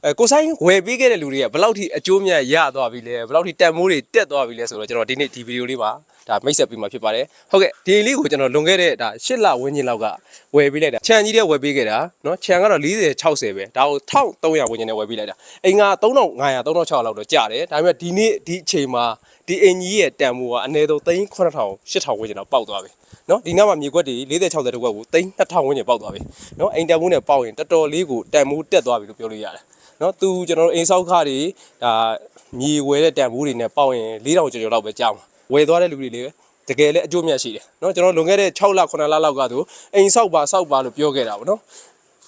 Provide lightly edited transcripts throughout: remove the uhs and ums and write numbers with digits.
ကိုဆိုင်ဝယ်ပေးခဲ့တဲ့လူတွေကဘယ်လောက်ထိအကျိုးမြတ်ရသွားပြီလဲဘယ်လောက်ထိတန်မိုးတွေတက်သွားပြီလဲဆိုတော့ကျွန်တော်ဒီနေ့ဒီဗီဒီယိုလေးမှာဒါမိတ်ဆက်ပေးမှာဖြစ်ပါတယ်ဟုတ်ကဲ့ဒီလေးကိုကျွန်တော်လွန်ခဲ့တဲ့ဒါ8လဝန်းကျင်လောက်ကဝယ်ပေးလိုက်တာခြံကြီးတဲ့ဝယ်ပေးခဲ့တာနော်ခြံကတော့40 60ပဲဒါကို1300ဝန်းကျင်နဲ့ဝယ်ပေးလိုက်တာအိမ်က3500 3600လောက်တော့ကျတယ်ဒါပေမဲ့ဒီနေ့ဒီအချိန်မှာဒီအင်ကြီးရဲ့တန်မိုးကအနည်းဆုံး39000 8000ဝန်းကျင်တော့ပေါက်သွားပြီနော်ဒီနောက်မှာမြေကွက်တွေ40 60တကွက်ကို32000ဝန်းကျင်ပေါက်သွားပြီနော်အိမ်တန်မိုးနဲ့ပေါက်ရင်တော်တော်လေးကိုတန်မိုးတက်သွားပြီလို့ပြောလို့ရတယ်နော်သူကျွန်တော်တို့အိမ်ဆောက်ခါတွေဒါမြေဝဲတဲ့တန်ဖိုးတွေနဲ့ပေါက်ရင်4000ကျော်ကျော်လောက်ပဲကြာမှာဝယ်သွားတဲ့လူတွေလည်းတကယ်လည်းအကျိုးမြတ်ရှိတယ်နော်ကျွန်တော်လွန်ခဲ့တဲ့6လ9လလောက်ကဆိုအိမ်ဆောက်ပါလို့ပြောခဲ့တာပေါ့နော်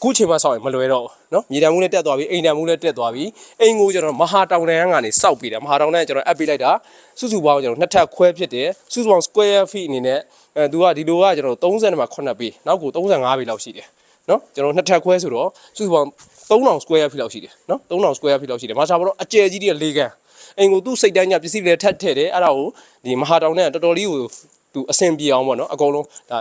ခုချိန်မှဆောက်ရင်မလွယ်တော့နော်မြေတန်ဖိုးလည်းတက်သွားပြီအိမ်တန်ဖိုးလည်းတက်သွားပြီအိမ်ကိုကျွန်တော်မဟာတောင်တန်းကနေစောက်ပေးတာမဟာတောင်တန်းကကျွန်တော်အပ်ပေးလိုက်တာစုစုပေါင်းကျွန်တော်နှစ်ထပ်ခွဲဖြစ်တယ်စုစုပေါင်း square feet အနေနဲ့သူကဒီလိုကကျွန်တော်30မှာ9ပေနောက်ကို35ပေလောက်ရှိတယ်နော်ကျွန်တော်နှစ်ထပ်ခွဲဆိုတော့စုစုပေါင်း3000 square feet လောက်ရှိတယ်နော်3000 square feet လောက်ရှိတယ်မာရှာဘာတော့အကျယ်ကြီးတွေ၄ခန်းအိမ်ကိုသူ့စိတ်တိုင်းညပစ္စည်းတွေထပ်ထည့်တယ်အဲ့ဒါကိုဒီမဟာတောင်နဲ့တော်တော်လေးကိုသူအဆင်ပြေအောင်ပေါ့နော်အကုန်လုံးဒါ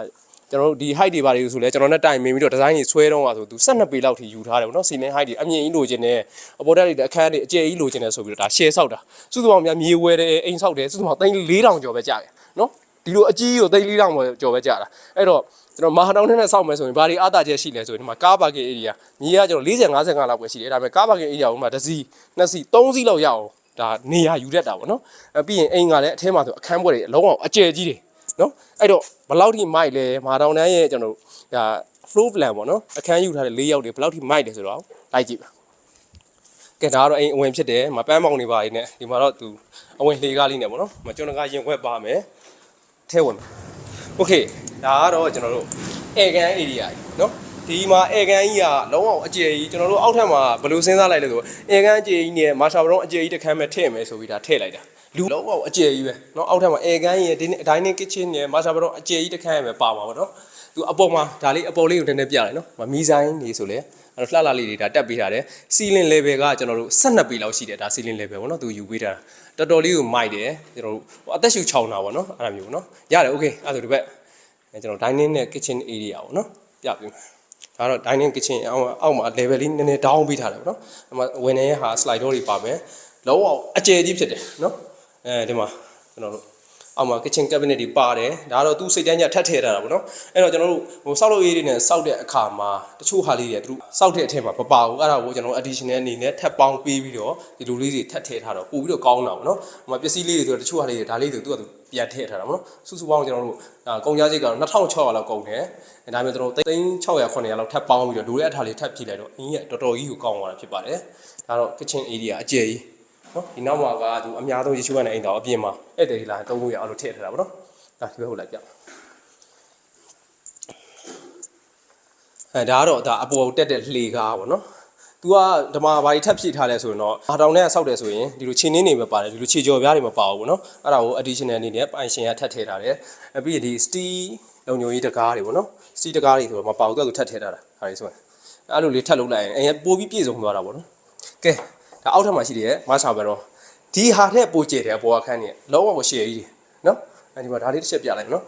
ကျွန်တော်တို့ဒီ height တွေပါတွေဆိုလဲကျွန်တော်နဲ့တိုင်မင်းပြီးတော့ဒီဇိုင်းကြီးဆွဲတော့မှာဆိုသူ12ပေလောက်ထိယူထားတယ်ပေါ့နော်စီလင်း height တွေအမြင့်ကြီးလိုချင်တယ်အပေါ်တက်တွေအခန်းတွေအကျယ်ကြီးလိုချင်တယ်ဆိုပြီးတော့ဒါ share ဆောက်တာစုစုပေါင်းများမြေဝဲတယ်အိမ်ဆောက်တယ်စုစုပေါင်း4000ကျော်ပဲကြာတယ်နော်ဒီလိုအကြီးကို4000ကျော်ပဲကြာတာအဲ့တော့ကျွန်တော်မဟာတောင်ထဲနဲ့စောက်မယ်ဆိုရင်ဘာတွေအားတာချက်ရှိလဲဆိုရင်ဒီမှာကားပါကင် area မြေကကျွန်တော်40 55လောက်ပဲရှိတယ်ဒါပေမဲ့ကားပါကင် area ဟိုမှာ1စီး2စီး3စီးလောက်ရအောင်ဒါနေရာယူတတ်တာပေါ့နော်ပြီးရင်အိမ်ကလည်းအထဲမှာဆိုအခန်းပွဲတွေအလုံးအောင်အကျယ်ကြီးတွေနော်အဲ့တော့ဘယ်လောက်ထိမိုက်လဲမဟာတောင်တန်းရဲ့ကျွန်တော်ဒါ flow plan ပေါ့နော်အခန်းယူထားတဲ့၄ယောက်တွေဘယ်လောက်ထိမိုက်လဲဆိုတော့လိုက်ကြည့်ပါကဲဒါကတော့အိမ်အဝင်ဖြစ်တယ်မပန်းပေါင်နေပါလေးနဲ့ဒီမှာတော့သူအဝင်လှေကားလေးနဲ့ပေါ့နော်မကျွန်တော်ကရင်ခွက်ပါမယ်ထဲဝင်โอเคဒါကတော့ကျွန်တော်တို့အေကန် area ကြီးနော်ဒီမှာအေကန်ကြီးကလုံးဝအကျယ်ကြီးကျွန်တော်တို့အောက်ထပ်မှာဘယ်လိုစဉ်းစားလိုက်လဲဆိုအေကန်အကျယ်ကြီးနဲ့မာရှာဘရုံးအကျယ်ကြီးတစ်ခန်းပဲထည့်မယ်ဆိုပြီးဒါထည့်လိုက်တာလူလုံးဝအကျယ်ကြီးပဲเนาะအောက်ထပ်မှာအေကန်ကြီးဒီ dining kitchen နဲ့မာရှာဘရုံးအကျယ်ကြီးတစ်ခန်းပဲပါမှာပေါ့เนาะသူအပေါ်မှာဒါလေးအပေါ်လေးကိုနည်းနည်းပြလိုက်เนาะမီးဆိုင်နေဆိုလေအဲ့တော့လှလှလေးတွေဒါတက်ပေးထားတယ် ceiling level ကကျွန်တော်တို့12ပေလောက်ရှိတယ်ဒါ ceiling level ပေါ့เนาะသူယူပေးတာတော်တော်လေးကိုမိုက်တယ်ကျွန်တော်တို့အသက်ရှူချောင်းတာပေါ့เนาะအဲ့လိုမျိုးเนาะရတယ် okay အဲ့ဒါဆိုဒီဘက်ကျွန်တော် dining နဲ့ kitchen area ပေါ့နော်ပြပေးမယ်ဒါတော့ dining kitchen အောက်မှာ level လေးနည်းနည်း down ပေးထားတယ်ပေါ့နော်ဒီမှာဝင်နေတဲ့ဟာ slide door တွေပါမယ်လုံးဝအကျယ်ကြီးဖြစ်တယ်နော်ဒီမှာကျွန်တော်တို့အောက်မှာ kitchen cabinet တွေပါတယ်ဒါကတော့သူ့စိတ်တိုင်းကြထပ်ထည့်ထားတာပေါ့နော်အဲ့တော့ကျွန်တော်တို့ဟိုစောက်လို့ရေးတွေနဲ့စောက်တဲ့အခါမှာတချို့ဟာလေးတွေသူတို့စောက်တဲ့အထက်မှာမပါဘူးအဲ့ဒါကိုကျွန်တော် additional အနေနဲ့ထပ်ပေါင်းပေးပြီးတော့ဒီလိုလေးတွေထပ်ထည့်ထားတော့ပို့ပြီးတော့ကောင်းတာပေါ့နော်ဟိုမှာပစ္စည်းလေးတွေဆိုတော့တချို့ဟာလေးတွေဒါလေးတွေသူကသူပြန်ထည့်ထားတာပေါ့နော်စုစုပေါင်းကျွန်တော်တို့ကုန်ကြစိတ်ကတော့2600လောက်ကုန်တယ်ဒါပေမဲ့ကျွန်တော်တို့3600 900လောက်ထပ်ပေါင်းပြီးတော့ဒိုရဲအထားလေးထပ်ဖြည့်လိုက်တော့အင်းကြီးတော်တော်ကြီးကိုကောင်းသွားတာဖြစ်ပါတယ်ဒါတော့ kitchen area အကျယ်ကြီးနော်ဒီနောက်မှာကသူအများဆုံးရေချိုးရတဲ့အိမ်တော်အပြင်မှာဧည့်သည်လာတုံးလို့ရအောင်လို့ထည့်ထားတာပေါ့နော်ဒါဒီဘက်ကိုလိုက်ပြဒါကတော့ဒါအပေါ်တက်တဲ့လှေကားပေါ့နော်သူကဓမ္မဘာကြီးထပ်ဖြည့်ထားလဲဆိုရင်တော့အာတောင်နဲ့ဆောက်တယ်ဆိုရင်ဒီလိုခြေနှင်းတွေပဲပါတယ်ဒီလိုခြေကြော်ပြားတွေမပါဘူးပေါ့နော်အဲ့ဒါကို additional အနေနဲ့ပိုင်ရှင်ကထပ်ထည့်ထားတယ်ပြီးရင်ဒီ steel လုံညိုကြီးတကားတွေပေါ့နော် steel တကားတွေဆိုတော့မပါဘူးသူကထပ်ထည့်ထားတာဒါလေးဆိုရင်အဲ့လိုလေးထပ်လုပ်လိုက်ရင်အဲပိုပြီးပြည့်စုံသွားတာပေါ့နော်ကဲဒါအောက်ထပ်မှာရှိတယ်မဆာပဲတော့ဒီဟာထက်ပိုကျယ်တယ်အပေါ်အခန်းကြီးလုံးဝကိုရှယ်ကြီးနော်အဲဒီမှာဒါလေးတစ်ချက်ပြလိုက်နော်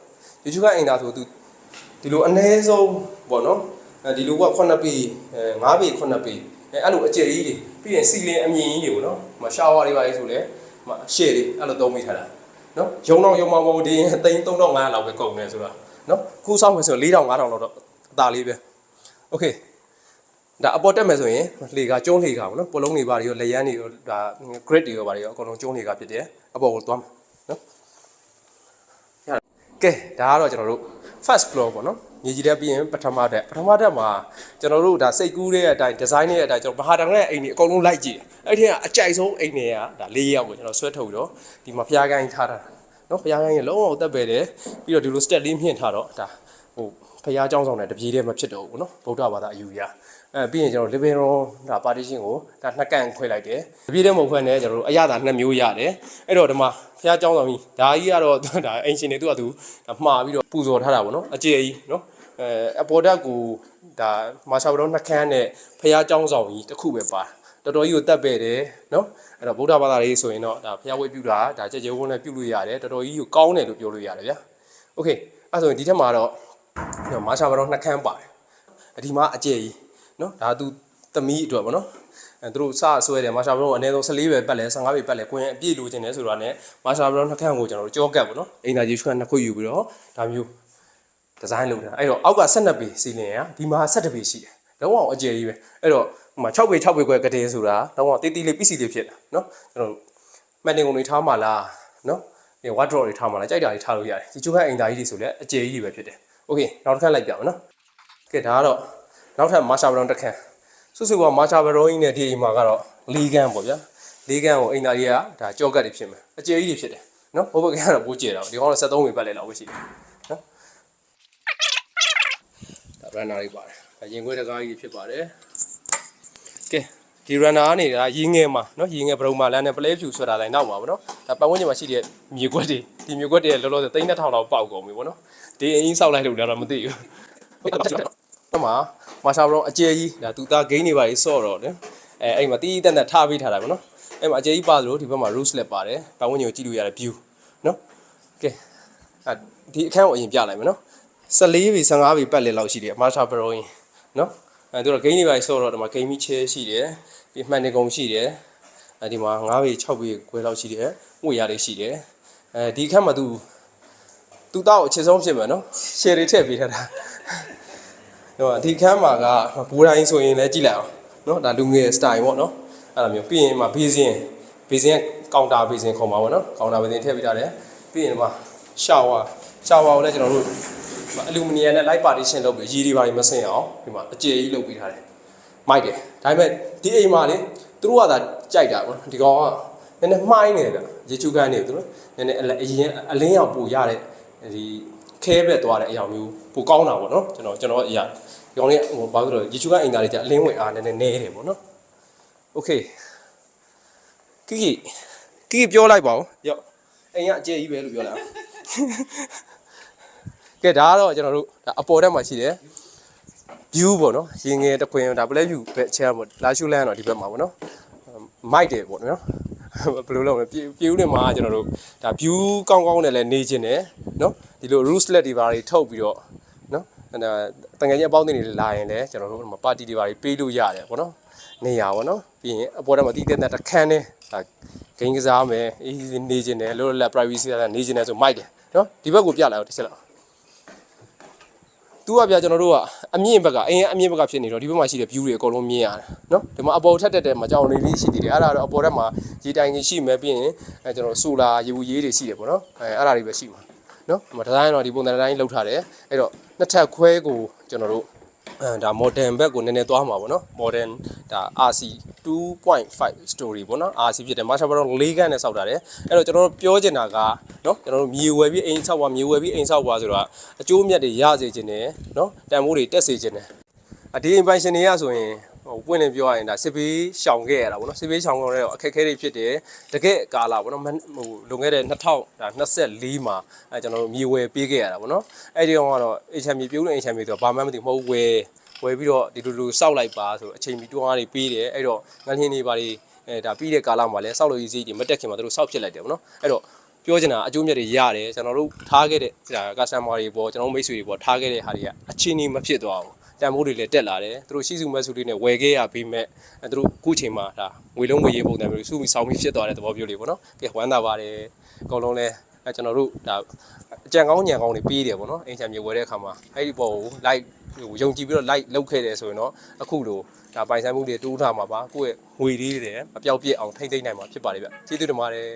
ဒီቹကအိမ်သားဆိုသူဒီလိုအနည်းဆုံးပေါ့နော်ဒီလိုက9ပေ5ပေ9ပေအဲ့လိုအကျယ်ကြီးတွေပြီးရင်စီလင်အမြင့်ကြီးတွေပေါ့နော်မရှာဝါတွေပါလေဆိုလဲရှယ်တွေအဲ့လိုသုံးမိထားတာနော်ရုံတော့မဟုတ်ဒီ3500လောက်ပဲကုန်နေဆိုတော့နော်ခုစောင့်မယ်ဆို4000 5000လောက်တော့အသာလေးပဲโอเคဒါအပေါ်တက်မယ်ဆိုရင်လှေကကျုံးလှေကပေါ့နော်ပလုံးတွေပါတွေရောလက်ရန်တွေရောဒါ grid တွေရောပါတွေရောအကုန်လုံးကျုံးလှေကဖြစ်တယ်အပေါ်ကိုသွားမယ်နော်ရတယ်ကဲဒါကတော့ကျွန်တော်တို့ first floor ပေါ့နော်မြေကြီးတက်ပြီးရင်ပထမတက်မှာကျွန်တော်တို့ဒါစိတ်ကူးတဲ့အတိုင်း design ရဲ့အတိုင်းကျွန်တော်ဘာတောင်ရဲ့အိမ်တွေအကုန်လုံးလိုက်ကြည့်အဲ့ဒီကအကြိုက်ဆုံးအိမ်တွေကဒါ၄ယောက်ကိုကျွန်တော်ဆွဲထုတ်ပြီးတော့ဒီမှာဖျားကိုင်းထားတာနော်ဖျားကိုင်းရဲ့လုံးဝတက်ပဲတယ်ပြီးတော့ဒီလို step လေးမြင့်ထားတော့ဒါဟိုဖျားเจ้าဆောင်တဲ့တပြေးတည်းမဖြစ်တော့ဘူးနော်ဗုဒ္ဓဘာသာအယူရပြီးရင်ကျွန်တော် living room ဒါ partition ကိုဒါနှစ်ကန်ခွဲလိုက်တယ်တပြေးတည်းမဟုတ်ဘဲနဲ့ကျွန်တော်တို့အရသာ2မျိုးရတယ်အဲ့တော့ဒီမှာဖျားเจ้าဆောင်ကြီးဒါကြီးကတော့ဒါအင်ရှင်တွေသူကသူဒါမှားပြီးတော့ပူဇော်ထားတာပေါ့နော်အကျယ်ကြီးနော်အပေါ်ဓာတ်ကိုဒါမာရှာဘရုံးနှစ်ခန်းနဲ့ဖျားเจ้าဆောင်ကြီးတစ်ခုပဲပါတော်တော်ကြီးကိုတက်ပဲ့တယ်နော်အဲ့တော့ဗုဒ္ဓဘာသာရေးဆိုရင်တော့ဒါဖျားဝဲပြုတာဒါကြဲကြဲဝန်းနဲ့ပြုလို့ရတယ်တော်တော်ကြီးကိုကောင်းတယ်လို့ပြောလို့ရတယ်ဗျာโอเคအဲ့ဆိုရင်ဒီထက်မှာတော့မာရှာဘရုံးနှစ်ခန်းပါတယ်ဒီမှာအကျယ်ကြီးနော်ဒါသူသမီးအတွက်ပေါ့နော် သူတို့စဆွဲတယ်မာရှာဘလုံးအနည်းဆုံး14ပဲပတ်လဲ15ပဲပတ်လဲကိုရင်အပြည့်လိုချင်တယ်ဆိုတာနဲ့မာရှာဘလုံးနှစ်ခန့်ကိုကျွန်တော်တို့ကြောကတ်ပေါ့နော်အင်တာဂျီရှ်ကနှစ်ခုယူပြီးတော့ဒါမျိုးဒီဇိုင်းလုပ်တာအဲ့တော့အောက်က12ပေစီလင်ရဒီမှာ17ပေရှိတယ်လုံးဝအကျယ်ကြီးပဲအဲ့တော့ဟိုမှာ6ပေခွဲကတဲ့ဆိုတာလုံးဝတေးသေးလေးပစ္စည်းလေးဖြစ်တာနော်ကျွန်တော်မှတ်တင်ကုန်တွေထားမှလားနော်ဒီ wardrobe တွေထားမှလားကြိုက်တာတွေထားလို့ရတယ်ဒီချိုးခန့်အင်တာကြီးတွေဆိုလဲအကျယ်ကြီးတွေပဲဖြစ်တယ်โอเคနောက်တစ်ခါလိုက်ပြအောင်နော်ကဲဒါကတော့နောက်ထပ်မာရှာဘလုံးတစ်ခန့်စုစုပေါင်းမာရှာဘလုံးကြီးနဲ့ဒီအိမ်မှာကတော့၄ခန်းပေါ့ဗျာ၄ခန်းကိုအင်တာကြီးကဒါကြောကတ်တွေဖြစ်မယ်အကျယ်ကြီးတွေဖြစ်တယ်နော်ဘိုးဘကကတော့ပိုးကျယ်တာဒီကောင်တော့73ဝေပတ်လဲလောက်ပဲရှိတယ်နော်ဒါ runner တွေပါတယ်ရင်ခွဲတကားကြီးဖြစ်ပါတယ်ကဲဒီ runner နေတာရင်းငယ်မှာနော်ရင်းငယ်ဘရုံမာလန်းနဲ့ play view ဆိုတာတိုင်းနောက်မှာပေါ့နော်ဒါပတ်ဝန်းကျင်မှာရှိတဲ့မြေကွက်တွေဒီမြေကွက်တွေလောလောဆယ်3200လောက်ပေါက်ကုန်ပြီပေါ့နော်ဒီအင်းဆောက်လိုက်လို့တော့မသိဘူးဟုတ်မှာမာရှာဘရုံအကျယ်ကြီးဒါသူသားဂိမ်းတွေပါကြီးဆော့တော့တယ်အဲ့မှာတီးတက်တက်ထားပေးထားတာပေါ့နော်အဲ့မှာအကျယ်ကြီးပါသလိုဒီဘက်မှာ roof လည်းပါတယ်ပတ်ဝန်းကျင်ကိုကြည့်လို့ရတဲ့ view နော်ကဲဒီအခန်းကိုအရင်ပြလိုက်မယ်နော်14ပေ15ပေပတ်လည်လောက်ရှိတယ်မာရှာဘရုံကြီးနော်သူတို့ဂိမ်းတွေပါဆော့တော့ဒီမှာဂိမ်းမီချဲရှိတယ်ဒီမှန်နေကုန်ရှိတယ်ဒီမှာ9ပေ6ပေခွဲလောက်ရှိတယ်ဝှေ့ရလေးရှိတယ်ဒီအခန်းမှာသူတောက်အခြေဆုံးဖြစ်မယ်နော်ရှယ်တွေထည့်ပေးထားတာဟိုဒီခန်းမှာကဘူတိုင်းဆိုရင်လည်းကြည့်လိုက်အောင်နော်ဒါလူငယ် style ပေါ့နော်အဲ့လိုမျိုးပြီးရင်မှာဘေးစင်ကောင်တာဘေးစင်ခေါ်မှာပေါ့နော်ကောင်တာဘေးစင်ထည့်ပေးထားတယ်ပြီးရင်ဒီမှာရှောဝါကိုလည်းကျွန်တော်တို့အလူမီနီယံနဲ့ light partition လုပ်ပြီးရေတွေပါမစင်အောင်ဒီမှာအကျယ်ကြီးလုပ်ပေးထားတယ်မိုက်တယ်ဒါပေမဲ့ဒီအိမ်မှာလေသူတို့ကသာကြိုက်တာပေါ့ဒီကောင်ကနည်းနည်းမှိုင်းနေတယ်ဗျရေချူကန်းနေသူတို့နည်းနည်းအရင်အလင်းရောက်ပို့ရတဲ့ဒီခဲဘက်သွားတဲ့အရာမျိုးပိုကောင်းတာပေါ့နော်ကျွန်တော်အရာဒီကောင်လေးဟိုဘာလို့လဲရေချူကအင်တာတွေကြအလင်းဝင်အားနည်းနည်းနဲတယ်ပေါ့နော်โอเคကီပြောလိုက်ပါဦးရောအိမ်ကအကျယ်ကြီးပဲလို့ပြောလိုက်ကဲဒါကတော့ကျွန်တော်တို့အပေါ်တက်မှာရှိတယ် view ပေါ့နော်ရင်ငယ်တခွင်ဒါ play view ပဲချဲပေါ့လာရှူလန်းတော့ဒီဘက်မှာပေါ့နော်မိုက်တယ်ပေါ့နော်ဘယ်လိုလုပ်လဲပြေဦးနေမှာကျွန်တော်တို့ဒါ view ကောင်းနဲ့လည်းနေခြင်းတယ်နော်ဒီလို rooflet တွေပါတွေထုတ်ပြီးတော့နော်တန်ငယ်ချင်းအပေါင်းအသင်းတွေလာရင်လည်းကျွန်တော်တို့ဟိုမှာပါတီတွေပါပေးလို့ရတယ်ပေါ့နော်နေရပါတော့ပြီးရင်အပေါ်တက်မှာတီးတဲ့တခန်းနဲ့ဒါဂိမ်းကစားမယ်အေးနေခြင်းတယ်လို့လည်း privacy ကနေခြင်းတယ်ဆိုမိုက်တယ်နော်ဒီဘက်ကိုပြလိုက်အောင်တစ်ချက်လောက်သူကပြကျွန်တော်တို့ကအမြင့်ဘက်ကအင်းအမြင့်ဘက်ကဖြစ်နေတော့ဒီဘက်မှာရှိတဲ့ view တွေအကုန်လုံးမြင်ရတယ်နော်ဒီမှာအပေါ်ထက်တက်မှာကြောင်လေးရှိသေးတယ်အဲ့ဒါတော့အပေါ်ထက်မှာရေတိုင်ကြီးရှိမယ်ပြီးရင်ကျွန်တော်ဆိုလာရေဘူးရေးတွေရှိတယ်ပေါ့နော်အဲ့ဒါတွေပဲရှိမှာနော်ဒီမှာဒီဇိုင်းတော့ဒီပုံစံတိုင်းလောက်ထားတယ်အဲ့တော့နှစ်ထပ်ခွဲကိုကျွန်တော်တို့ဒါ modern ဘက်ကိုနည်းနည်းသွားမှာပေါ့နော် modern ဒါ RC 2.5 story ပေါ့နော် RC ဖြစ်တယ်မာရှာဘလုံး၄ခန်းနဲ့စောက်တာတယ်အဲ့တော့ကျွန်တော်တို့ပြောချင်တာကနော်ကျွန်တော်တို့မြေဝယ်ပြီးအိမ်ဆောက်ပါမြေဝယ်ပြီးအိမ်ဆောက်ပါဆိုတော့အကျိုးမြတ်တွေရစေခြင်းနဲ့နော်တန်ဖိုးတွေတက်စေခြင်းနဲ့ဒီအိမ်ပိုင်ရှင်တွေကဆိုရင်ဟိုပွင့်လင်းပြောရရင်ဒါစစ်ဘေးရှောင်ခဲ့ရတာပေါ့နော်စစ်ဘေးရှောင်ခဲ့တော့အခက်အခဲတွေဖြစ်တယ်တကယ်ကာလာပေါ့နော်ဟိုလွန်ခဲ့တဲ့2024မှာကျွန်တော်တို့မြေဝယ်ပေးခဲ့ရတာပေါ့နော်အဲ့ဒီကတော့အိမ်ချမ်းမြေပြုံးတဲ့အိမ်ချမ်းမြေဆိုတော့ဘာမှမသိမဟုတ်ဝယ်ပြီးတော့ဒီလိုစောက်လိုက်ပါဆိုအချိန်မီတွန်းအားတွေပေးတယ်အဲ့တော့ငန်းဟင်းတွေပါတွေဒါပြီးတဲ့ကာလမှာလည်းစောက်လို့ရေးစီးတွေမတက်ခင်မှာတို့စောက်ဖြစ်လိုက်တယ်ပေါ့နော်အဲ့တော့ပြောချင်တာအကျိုးမြတ်တွေရတယ်ကျွန်တော်တို့ထားခဲ့တဲ့ဒါ customer တွေပေါ့ကျွန်တော်မိတ်ဆွေတွေပေါ့ထားခဲ့တဲ့ဟာတွေကအချင်းကြီးမဖြစ်သွားဘူးတန်ဖိုးတွေလည်းတက်လာတယ်သူတို့ရှိစုမဲ့စုလေးနဲ့ဝယ်ခဲ့ရပြီးမဲ့သူတို့အခုချိန်မှာဒါငွေလုံးငွေရေးပုံစံမျိုးစုပြီးစောင်းပြီးဖြစ်သွားတဲ့သဘောမျိုးလေးပေါ့နော်ကဲဝမ်းသာပါတယ်အကုန်လုံးလဲကျွန်တော်တို့ဒါအကြံကောင်းညံကောင်းတွေပေးတယ်ပေါ့နော်အိမ်ချမ်းမြေဝယ်တဲ့အခါမှာအဲ့ဒီပေါ်ကို like ယုံကြည်ပြီးတော့ like လုပ်ခဲ့တယ်ဆိုရင်တော့အခုလိုဒါပိုင်ဆိုင်မှုတွေတိုးထားမှာပါကိုယ့်ရဲ့ငွေလေးတွေမပြောက်ပြက်အောင်ထိမ့်သိမ့်နိုင်မှာဖြစ်ပါတယ်ဗျကျေးဇူးတင်ပါတယ်